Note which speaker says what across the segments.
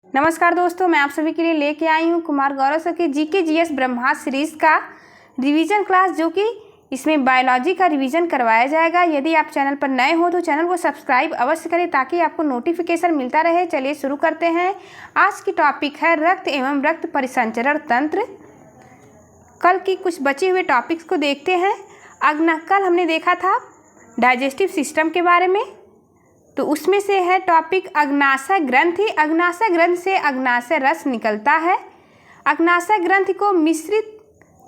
Speaker 1: नमस्कार दोस्तों, मैं आप सभी के लिए लेके आई हूँ कुमार गौरव सर की जीके जीएस ब्रह्मास्त्र सीरीज़ का रिवीजन क्लास, जो कि इसमें बायोलॉजी का रिवीजन करवाया जाएगा। यदि आप चैनल पर नए हो तो चैनल को सब्सक्राइब अवश्य करें ताकि आपको नोटिफिकेशन मिलता रहे। चलिए शुरू करते हैं। आज की टॉपिक है रक्त एवं रक्त परिसंचरण तंत्र। कल की कुछ बचे हुए टॉपिक्स को देखते हैं। कल हमने देखा था डाइजेस्टिव सिस्टम के बारे में, तो उसमें से है टॉपिक अग्नाशय ग्रंथि। अग्नाशय ग्रंथ से अग्नाशय रस निकलता है। अग्नाशय ग्रंथि को मिश्रित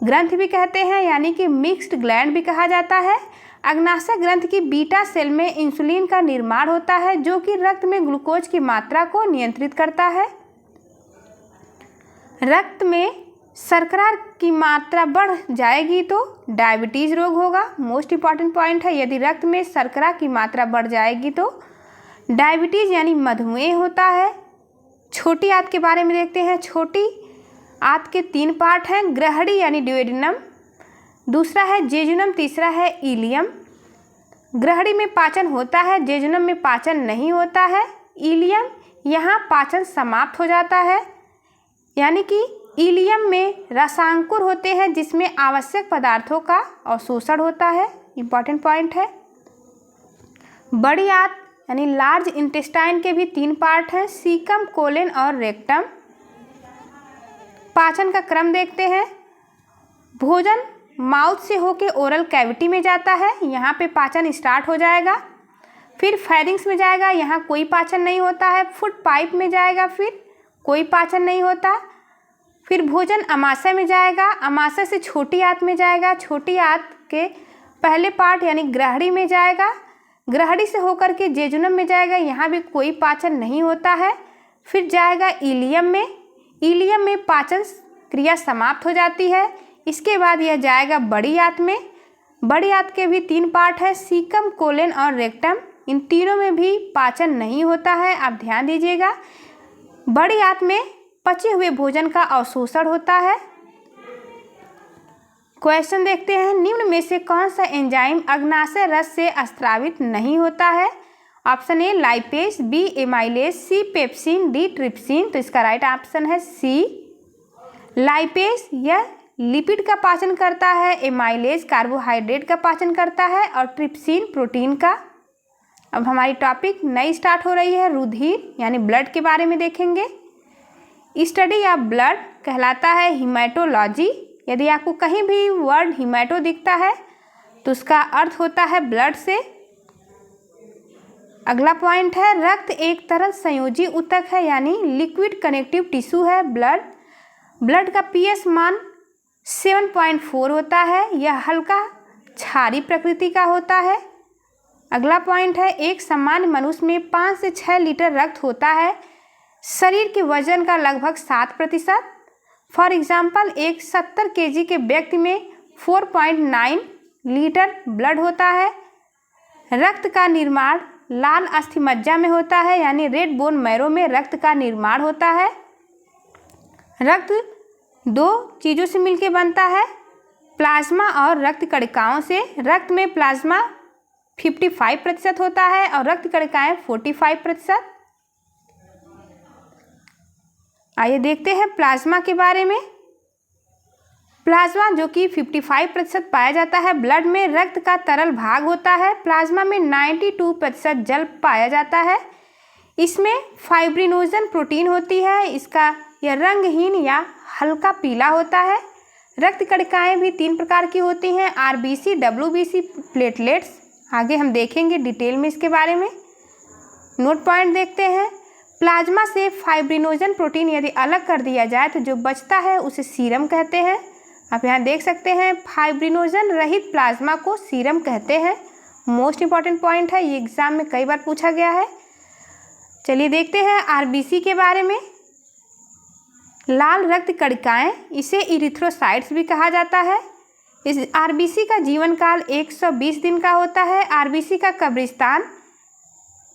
Speaker 1: ग्रंथि भी कहते हैं, यानी कि मिक्स्ड ग्लैंड भी कहा जाता है। अग्नाशय ग्रंथि की बीटा सेल में इंसुलिन का निर्माण होता है, जो कि रक्त में ग्लूकोज की मात्रा को नियंत्रित करता है। रक्त में शर्करा की मात्रा बढ़ जाएगी तो डायबिटीज़ रोग होगा। मोस्ट इंपॉर्टेंट पॉइंट है, यदि रक्त में शर्करा की मात्रा बढ़ जाएगी तो डायबिटीज़ यानी मधुमेह होता है। छोटी आंत के बारे में देखते हैं। छोटी आंत के 3 पार्ट हैं, ग्रहणी यानी ड्यूोडेनम, दूसरा है जेजुनम, तीसरा है इलियम। ग्रहणी में पाचन होता है, जेजुनम में पाचन नहीं होता है। इलियम यहाँ पाचन समाप्त हो जाता है, यानी कि इलियम में रसांकुर होते हैं जिसमें आवश्यक पदार्थों का अवशोषण होता है। इंपॉर्टेंट पॉइंट है। बड़ी आंत यानी लार्ज इंटेस्टाइन के भी 3 पार्ट हैं, सीकम, कोलन और रेक्टम। पाचन का क्रम देखते हैं। भोजन माउथ से होके ओरल कैविटी में जाता है, यहाँ पे पाचन स्टार्ट हो जाएगा। फिर फेरिंग्स में जाएगा, यहाँ कोई पाचन नहीं होता है। फूड पाइप में जाएगा, फिर कोई पाचन नहीं होता। फिर भोजन अमाशय में जाएगा, अमाशय से छोटी आंत में जाएगा, छोटी आंत के पहले पार्ट यानी ग्रहणी में जाएगा, ग्रहणी से होकर के जेजुनम में जाएगा, यहाँ भी कोई पाचन नहीं होता है। फिर जाएगा इलियम में, इलियम में पाचन क्रिया समाप्त हो जाती है। इसके बाद यह जाएगा बड़ी आंत में। बड़ी आंत के भी 3 पार्ट है, सीकम, कोलन और रेक्टम। इन तीनों में भी पाचन नहीं होता है, आप ध्यान दीजिएगा। बड़ी आंत में पचे हुए भोजन का अवशोषण होता है। क्वेश्चन देखते हैं, निम्न में से कौन सा एंजाइम अग्नाशय रस से स्रावित नहीं होता है? Option A lipase, B amylase, C pepsin, D trypsin. तो इसका राइट ऑप्शन है सी लाइपेज। यह लिपिड का पाचन करता है, एमाइलेज कार्बोहाइड्रेट का पाचन करता है और ट्रिप्सिन प्रोटीन का। अब हमारी टॉपिक नई स्टार्ट हो रही है, रुधिर यानी ब्लड के बारे में देखेंगे। स्टडी ऑफ ब्लड कहलाता है हीमेटोलॉजी। यदि आपको कहीं भी वर्ड हीमेटो दिखता है तो उसका अर्थ होता है ब्लड से। अगला पॉइंट है, रक्त एक तरल संयोजी ऊतक है, यानी लिक्विड कनेक्टिव टिश्यू है ब्लड। ब्लड का पीएच मान 7.4 होता है, यह हल्का क्षारीय प्रकृति का होता है। अगला पॉइंट है, एक सामान्य मनुष्य में 5 से 6 लीटर रक्त होता है, शरीर के वजन का लगभग 7%। फॉर एग्जाम्पल, एक 70 kg के व्यक्ति में 4.9 लीटर ब्लड होता है। रक्त का निर्माण लाल अस्थिमज्जा में होता है, यानी रेड बोन मैरो में रक्त का निर्माण होता है। रक्त 2 चीज़ों से मिलकर बनता है, प्लाज्मा और रक्त कणिकाओं से। रक्त में प्लाज्मा 55% होता है और रक्त कणिकाएं 45%। आइए देखते हैं प्लाज्मा के बारे में। प्लाज्मा जो कि 55% पाया जाता है ब्लड में, रक्त का तरल भाग होता है। प्लाज्मा में 92% जल पाया जाता है। इसमें फाइब्रिनोजन प्रोटीन होती है, यह रंगहीन या हल्का पीला होता है। रक्त कणिकाएं भी 3 प्रकार की होती हैं, आरबीसी, डब्ल्यूबीसी, प्लेटलेट्स। आगे हम देखेंगे डिटेल में इसके बारे में। नोट पॉइंट देखते हैं। प्लाज्मा से फाइब्रिनोजन प्रोटीन यदि अलग कर दिया जाए तो जो बचता है उसे सीरम कहते हैं। आप यहाँ देख सकते हैं, फाइब्रिनोजन रहित प्लाज्मा को सीरम कहते हैं। मोस्ट इंपॉर्टेंट पॉइंट है, ये एग्जाम में कई बार पूछा गया है। चलिए देखते हैं आरबीसी के बारे में। लाल रक्त कणिकाएं, इसे इरिथ्रोसाइट्स भी कहा जाता है। इस आरबीसी का जीवन काल 120 दिन का होता है। आरबीसी का कब्रिस्तान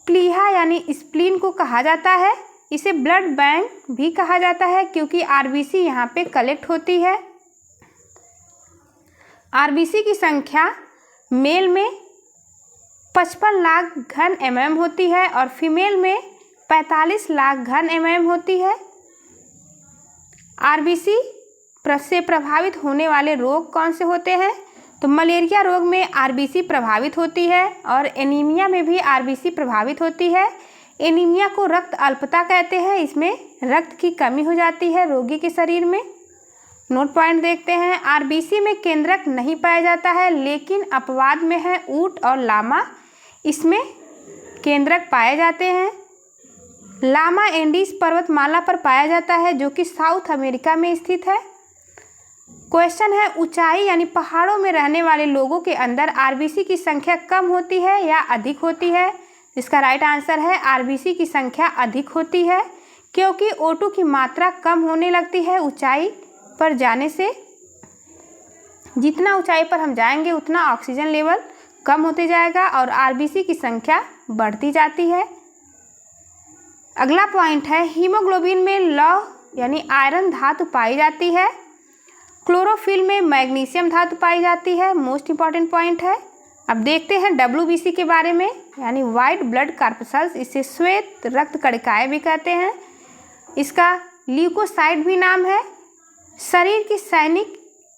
Speaker 1: प्लीहा यानी स्प्लीन को कहा जाता है। इसे ब्लड बैंक भी कहा जाता है क्योंकि आरबीसी यहाँ पे कलेक्ट होती है। आरबीसी की संख्या मेल में 55 लाख घन mm होती है और फीमेल में 45 लाख घन mm होती है। आरबीसी से प्रभावित होने वाले रोग कौन से होते हैं? तो मलेरिया रोग में आरबीसी प्रभावित होती है और एनीमिया में भी आरबीसी प्रभावित होती है। एनीमिया को रक्त अल्पता कहते हैं, इसमें रक्त की कमी हो जाती है रोगी के शरीर में। नोट पॉइंट देखते हैं। आरबीसी में केंद्रक नहीं पाया जाता है, लेकिन अपवाद में है ऊंट और लामा, इसमें केंद्रक पाए जाते हैं। लामा एंडीज पर्वतमाला पर पाया जाता है जो कि साउथ अमेरिका में स्थित है। क्वेश्चन है, ऊंचाई यानी पहाड़ों में रहने वाले लोगों के अंदर आरबीसी की संख्या कम होती है या अधिक होती है? इसका राइट आंसर है आरबीसी की संख्या अधिक होती है, क्योंकि O2 की मात्रा कम होने लगती है ऊंचाई पर जाने से। जितना ऊंचाई पर हम जाएंगे उतना ऑक्सीजन लेवल कम होते जाएगा और आरबीसी की संख्या बढ़ती जाती है। अगला पॉइंट है, हीमोग्लोबिन में लौह यानी आयरन धातु पाई जाती है। क्लोरोफिल में मैग्नीशियम धातु पाई जाती है। मोस्ट इंपॉर्टेंट पॉइंट है। अब देखते हैं डब्ल्यूबीसी के बारे में, यानी वाइट ब्लड कॉर्पसल्स, इसे श्वेत रक्त कणिकाएं भी कहते हैं। इसका ल्यूकोसाइट भी नाम है। शरीर की सैनिक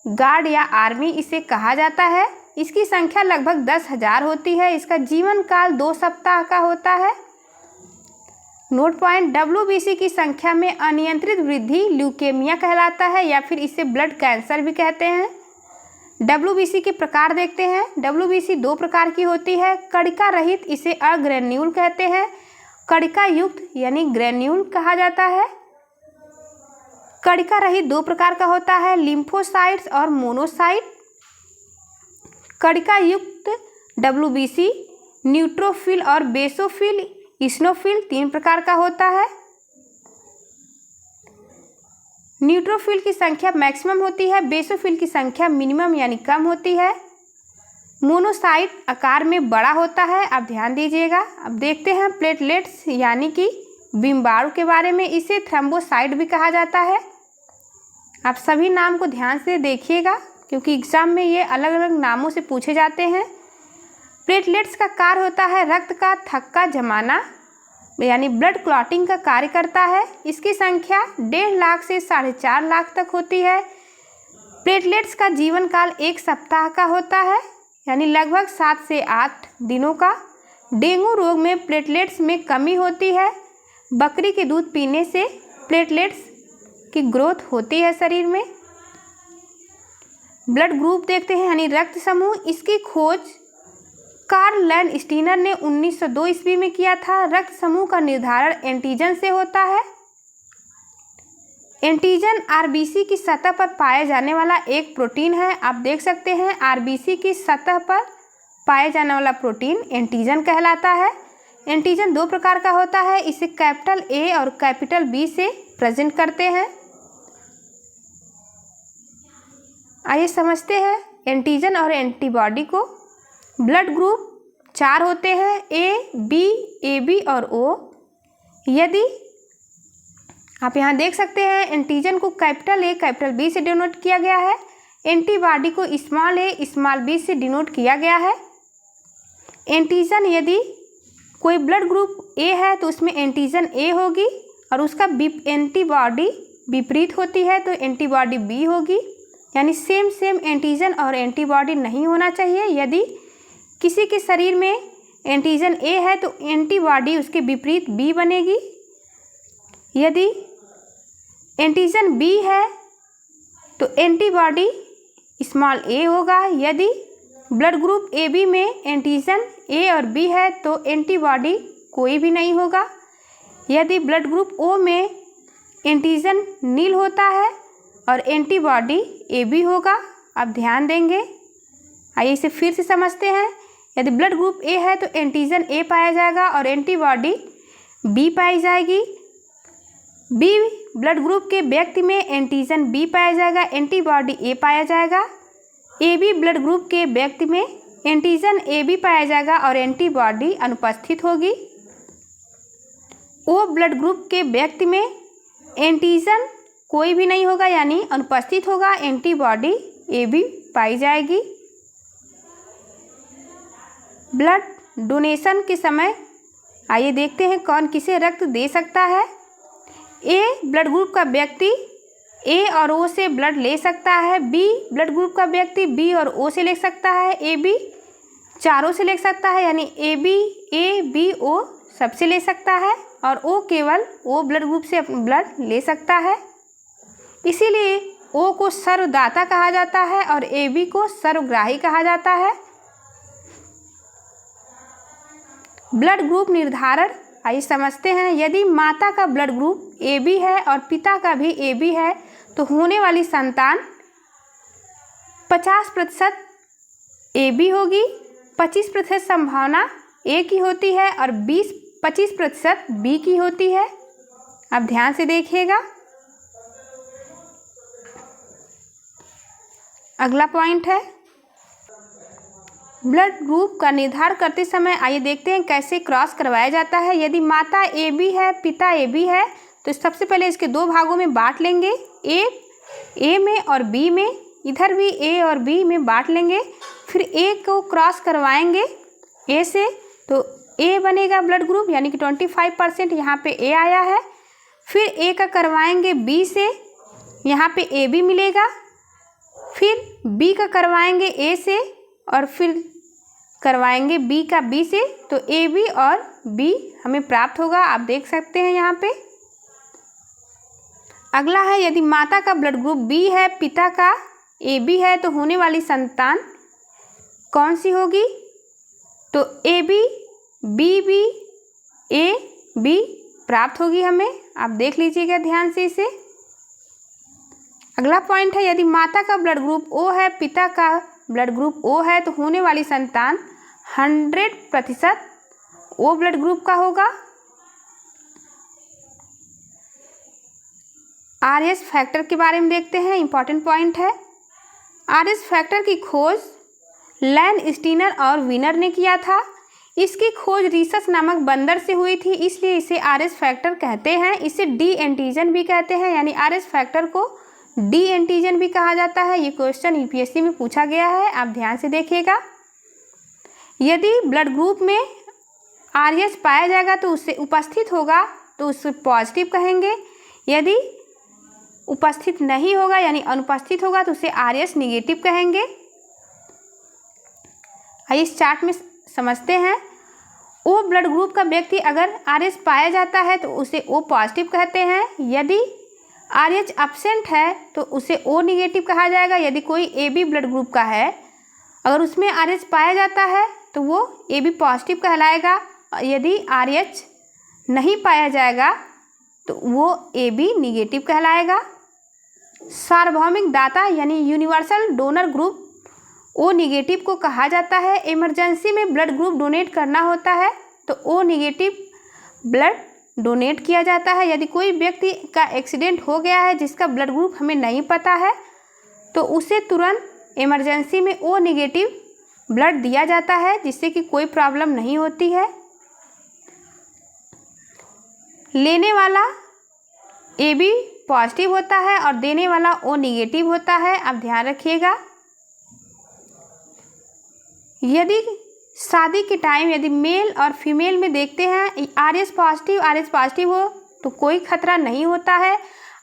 Speaker 1: गार्ड या आर्मी इसे कहा जाता है। इसकी संख्या लगभग 10,000 होती है। इसका जीवन काल 2 सप्ताह का होता है। नोट पॉइंट, डब्ल्यूबीसी की संख्या में अनियंत्रित वृद्धि ल्यूकेमिया कहलाता है या फिर इसे ब्लड कैंसर भी कहते हैं। डब्ल्यूबीसी के प्रकार देखते हैं। डब्ल्यूबीसी 2 प्रकार की होती है। कणिका रहित इसे अग्रेन्यूल कहते हैं। कणिका युक्त यानी ग्रेन्यूल कहा जाता है। कणिका रहित 2 प्रकार का होता है, लिम्फोसाइट्स और मोनोसाइट। कणिका युक्त डब्ल्यूबीसी न्यूट्रोफिल और बेसोफिल इस्नोफिल 3 प्रकार का होता है। न्यूट्रोफिल की संख्या मैक्सिमम होती है, बेसोफिल की संख्या मिनिमम यानी कम होती है। मोनोसाइट आकार में बड़ा होता है। आप ध्यान दीजिएगा। अब देखते हैं प्लेटलेट्स यानी कि बिम्बाणु के बारे में। इसे थ्रोम्बोसाइट भी कहा जाता है। आप सभी नाम को ध्यान से देखिएगा क्योंकि एग्जाम में ये अलग अलग नामों से पूछे जाते हैं। प्लेटलेट्स का कार्य होता है रक्त का थक्का जमाना यानी ब्लड क्लॉटिंग का कार्य करता है। इसकी संख्या 1.5 लाख से 4.5 लाख तक होती है। प्लेटलेट्स का जीवन काल 1 सप्ताह का होता है यानी लगभग 7 से 8 दिनों का। डेंगू रोग में प्लेटलेट्स में कमी होती है। बकरी के दूध पीने से प्लेटलेट्स की ग्रोथ होती है शरीर में। ब्लड ग्रुप देखते हैं यानी रक्त समूह। इसकी खोज कार्ल लैंडस्टीनर ने 1902 ईस्वी में किया था। रक्त समूह का निर्धारण एंटीजन से होता है। एंटीजन आरबीसी की सतह पर पाए जाने वाला एक प्रोटीन है। आप देख सकते हैं आरबीसी की सतह पर पाए जाने वाला प्रोटीन एंटीजन कहलाता है। एंटीजन 2 प्रकार का होता है। इसे कैपिटल ए और कैपिटल बी से प्रेजेंट करते हैं। आइए समझते हैं एंटीजन और एंटीबॉडी को। ब्लड ग्रुप 4 होते हैं, ए, बी, ए बी और ओ। यदि आप यहाँ देख सकते हैं एंटीजन को कैपिटल ए कैपिटल बी से डिनोट किया गया है। एंटीबॉडी को स्मॉल ए स्मॉल बी से डिनोट किया गया है। एंटीजन यदि कोई ब्लड ग्रुप ए है तो उसमें एंटीजन ए होगी और उसका एंटीबॉडी विपरीत होती है तो एंटीबॉडी बी होगी। यानी सेम एंटीजन और एंटीबॉडी नहीं होना चाहिए। यदि किसी के शरीर में एंटीजन ए है तो एंटीबॉडी उसके विपरीत बी बनेगी। यदि एंटीजन बी है तो एंटीबॉडी स्मॉल ए होगा। यदि ब्लड ग्रुप ए बी में एंटीजन ए और बी है तो एंटीबॉडी कोई भी नहीं होगा। यदि ब्लड ग्रुप ओ में एंटीजन नील होता है और एंटीबॉडी ए बी होगा। आप ध्यान देंगे। आइए इसे फिर से समझते हैं। यदि ब्लड ग्रुप ए है तो एंटीजन ए पाया जाएगा और एंटीबॉडी बी पाई जाएगी। बी ब्लड ग्रुप के व्यक्ति में एंटीजन बी पाया जाएगा, एंटीबॉडी ए पाया जाएगा। ए बी ब्लड ग्रुप के व्यक्ति में एंटीजन ए बी पाया जाएगा और एंटीबॉडी अनुपस्थित होगी। ओ ब्लड ग्रुप के व्यक्ति में एंटीजन कोई भी नहीं होगा यानी अनुपस्थित होगा, एंटीबॉडी ए बी पाई जाएगी। ब्लड डोनेशन के समय आइए देखते हैं कौन किसे रक्त दे सकता है। ए ब्लड ग्रुप का व्यक्ति ए और ओ से ब्लड ले सकता है। बी ब्लड ग्रुप का व्यक्ति बी और ओ से ले सकता है। ए बी चारों से ले सकता है, यानी ए बी ओ सबसे ले सकता है। और ओ केवल ओ ब्लड ग्रुप से ब्लड ले सकता है। इसीलिए ओ को सर्वदाता कहा जाता है और ए बी को सर्वग्राही कहा जाता है। ब्लड ग्रुप निर्धारण आइए समझते हैं। यदि माता का ब्लड ग्रुप ए बी है और पिता का भी ए बी है तो होने वाली संतान 50% ए बी होगी, 25% संभावना ए की होती है और 25% बी की होती है। अब ध्यान से देखिएगा। अगला पॉइंट है ब्लड ग्रुप का निर्धारण करते समय आइए देखते हैं कैसे क्रॉस करवाया जाता है। यदि माता ए बी है, पिता ए बी है, तो सबसे पहले इसके दो भागों में बांट लेंगे, ए में और बी में। इधर भी ए और बी में बांट लेंगे। फिर ए को क्रॉस करवाएंगे ए से, तो ए बनेगा ब्लड ग्रुप, यानी कि 25% यहाँ पे ए आया है। फिर ए का करवाएंगे बी से, यहाँ पे ए बी मिलेगा। फिर बी का करवाएंगे ए से और फिर करवाएंगे बी का बी से, तो ए बी और बी हमें प्राप्त होगा। आप देख सकते हैं यहाँ पे। अगला है यदि माता का ब्लड ग्रुप बी है, पिता का ए बी है, तो होने वाली संतान कौन सी होगी? तो A B B A B प्राप्त होगी हमें। आप देख लीजिएगा ध्यान से इसे। अगला पॉइंट है यदि माता का ब्लड ग्रुप ओ है, पिता का ब्लड ग्रुप ओ है, तो होने वाली संतान 100% ओ ब्लड ग्रुप का होगा। आरएस फैक्टर के बारे में देखते हैं, इंपॉर्टेंट पॉइंट है। आरएस फैक्टर की खोज लैन स्टीनर और विनर ने किया था। इसकी खोज रिसस नामक बंदर से हुई थी, इसलिए इसे आरएस फैक्टर कहते हैं। इसे डी एंटीजन भी कहते हैं, यानी आरएस फैक्टर को डी एंटीजन भी कहा जाता है। ये क्वेश्चन यूपीएससी में पूछा गया है, आप ध्यान से देखिएगा। यदि ब्लड ग्रुप में आरएस पाया जाएगा तो उससे उपस्थित होगा तो उसे पॉजिटिव कहेंगे। यदि उपस्थित नहीं होगा यानी अनुपस्थित होगा तो उसे आरएस निगेटिव कहेंगे। आइए इस चार्ट में समझते हैं। ओ ब्लड ग्रुप का व्यक्ति अगर आरएस पाया जाता है तो उसे ओ पॉजिटिव कहते हैं। यदि आरएच एब्सेंट है तो उसे ओ निगेटिव कहा जाएगा। यदि कोई ए बी ब्लड ग्रुप का है, अगर उसमें आरएच पाया जाता है तो वो ए बी पॉजिटिव कहलाएगा। यदि आरएच नहीं पाया जाएगा तो वो ए बी निगेटिव कहलाएगा। सार्वभौमिक दाता यानी universal donor group O negative को कहा जाता है। इमरजेंसी में ब्लड ग्रुप डोनेट करना होता है तो ओ निगेटिव ब्लड डोनेट किया जाता है। यदि कोई व्यक्ति का एक्सीडेंट हो गया है जिसका ब्लड ग्रुप हमें नहीं पता है तो उसे तुरंत इमरजेंसी में ओ निगेटिव ब्लड दिया जाता है, जिससे कि कोई प्रॉब्लम नहीं होती है। लेने वाला ए बी पॉजिटिव होता है और देने वाला ओ निगेटिव होता है, आप ध्यान रखिएगा। यदि शादी के टाइम यदि मेल और फीमेल में देखते हैं आरएस पॉजिटिव हो तो कोई खतरा नहीं होता है।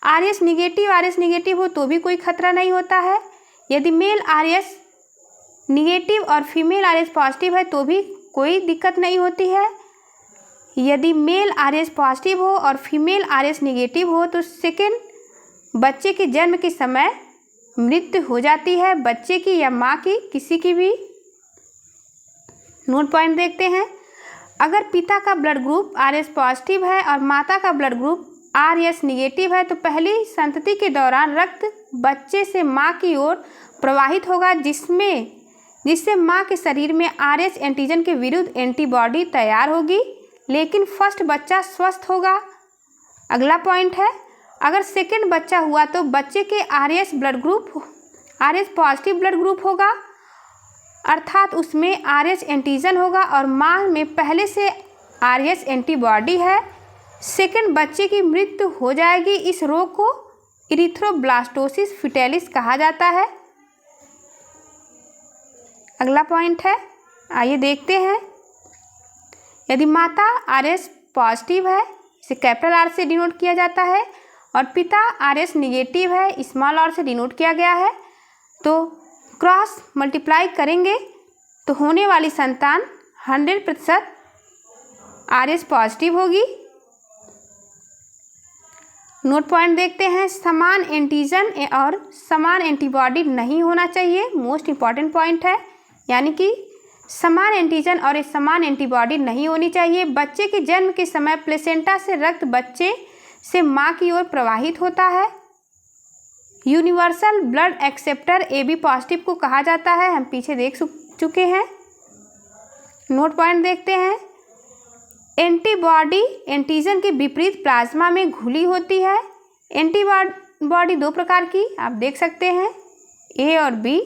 Speaker 1: आरएस निगेटिव हो तो भी कोई खतरा नहीं होता है। यदि मेल आरएस निगेटिव और फीमेल आरएस पॉजिटिव है तो भी कोई दिक्कत नहीं होती है। यदि मेल आरएस पॉजिटिव हो और फीमेल आरएस निगेटिव हो तो सेकेंड बच्चे के जन्म के समय मृत्यु हो जाती है, बच्चे की या माँ की, किसी की भी। नोट पॉइंट देखते हैं। अगर पिता का ब्लड ग्रुप आरएस पॉजिटिव है और माता का ब्लड ग्रुप आरएस निगेटिव है तो पहली संतति के दौरान रक्त बच्चे से माँ की ओर प्रवाहित होगा, जिससे माँ के शरीर में आरएस एंटीजन के विरुद्ध एंटीबॉडी तैयार होगी, लेकिन फर्स्ट बच्चा स्वस्थ होगा। अगला पॉइंट है, अगर सेकेंड बच्चा हुआ तो बच्चे के आरएस पॉजिटिव ब्लड ग्रुप होगा, अर्थात उसमें आरएच एंटीजन होगा और माँ में पहले से आरएच एंटीबॉडी है। सेकेंड बच्चे की मृत्यु हो जाएगी। इस रोग को इरिथ्रोब्लास्टोसिस फिटेलिस कहा जाता है। अगला पॉइंट है, आइए देखते हैं। यदि माता RS पॉजिटिव है, इसे कैपिटल R से डिनोट किया जाता है, और पिता RS निगेटिव है, स्मॉल r से डिनोट किया गया है, तो क्रॉस मल्टीप्लाई करेंगे तो होने वाली संतान 100% RS पॉजिटिव होगी। नोट पॉइंट देखते हैं, समान एंटीजन और समान एंटीबॉडी नहीं होना चाहिए, मोस्ट इंपॉर्टेंट पॉइंट है, यानी कि समान एंटीजन और समान एंटीबॉडी नहीं होनी चाहिए। बच्चे के जन्म के समय प्लेसेंटा से रक्त बच्चे से मां की ओर प्रवाहित होता है। Universal blood acceptor AB positive को कहा जाता है, हम पीछे देख चुके हैं। नोट पॉइंट देखते हैं, एंटीबॉडी एंटीजन के विपरीत प्लाज्मा में घुली होती है। एंटीबॉडी दो प्रकार की आप देख सकते हैं, A और B।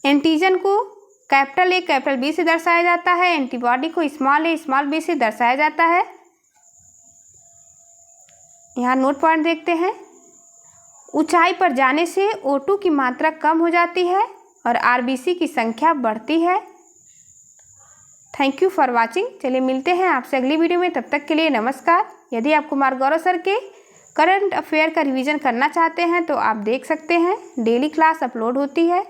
Speaker 1: एंटीजन को कैपिटल A कैपिटल B से दर्शाया जाता है, एंटीबॉडी को स्मॉल a स्मॉल b से दर्शाया जाता है। यहाँ नोट पॉइंट देखते हैं, ऊंचाई पर जाने से O2 की मात्रा कम हो जाती है और RBC की संख्या बढ़ती है। Thank you for watching. चलिए मिलते हैं आपसे अगली वीडियो में, तब तक के लिए नमस्कार। यदि आप कुमार गौरव सर के करंट अफेयर का रिवीजन करना चाहते हैं तो आप देख सकते हैं, डेली क्लास अपलोड होती है।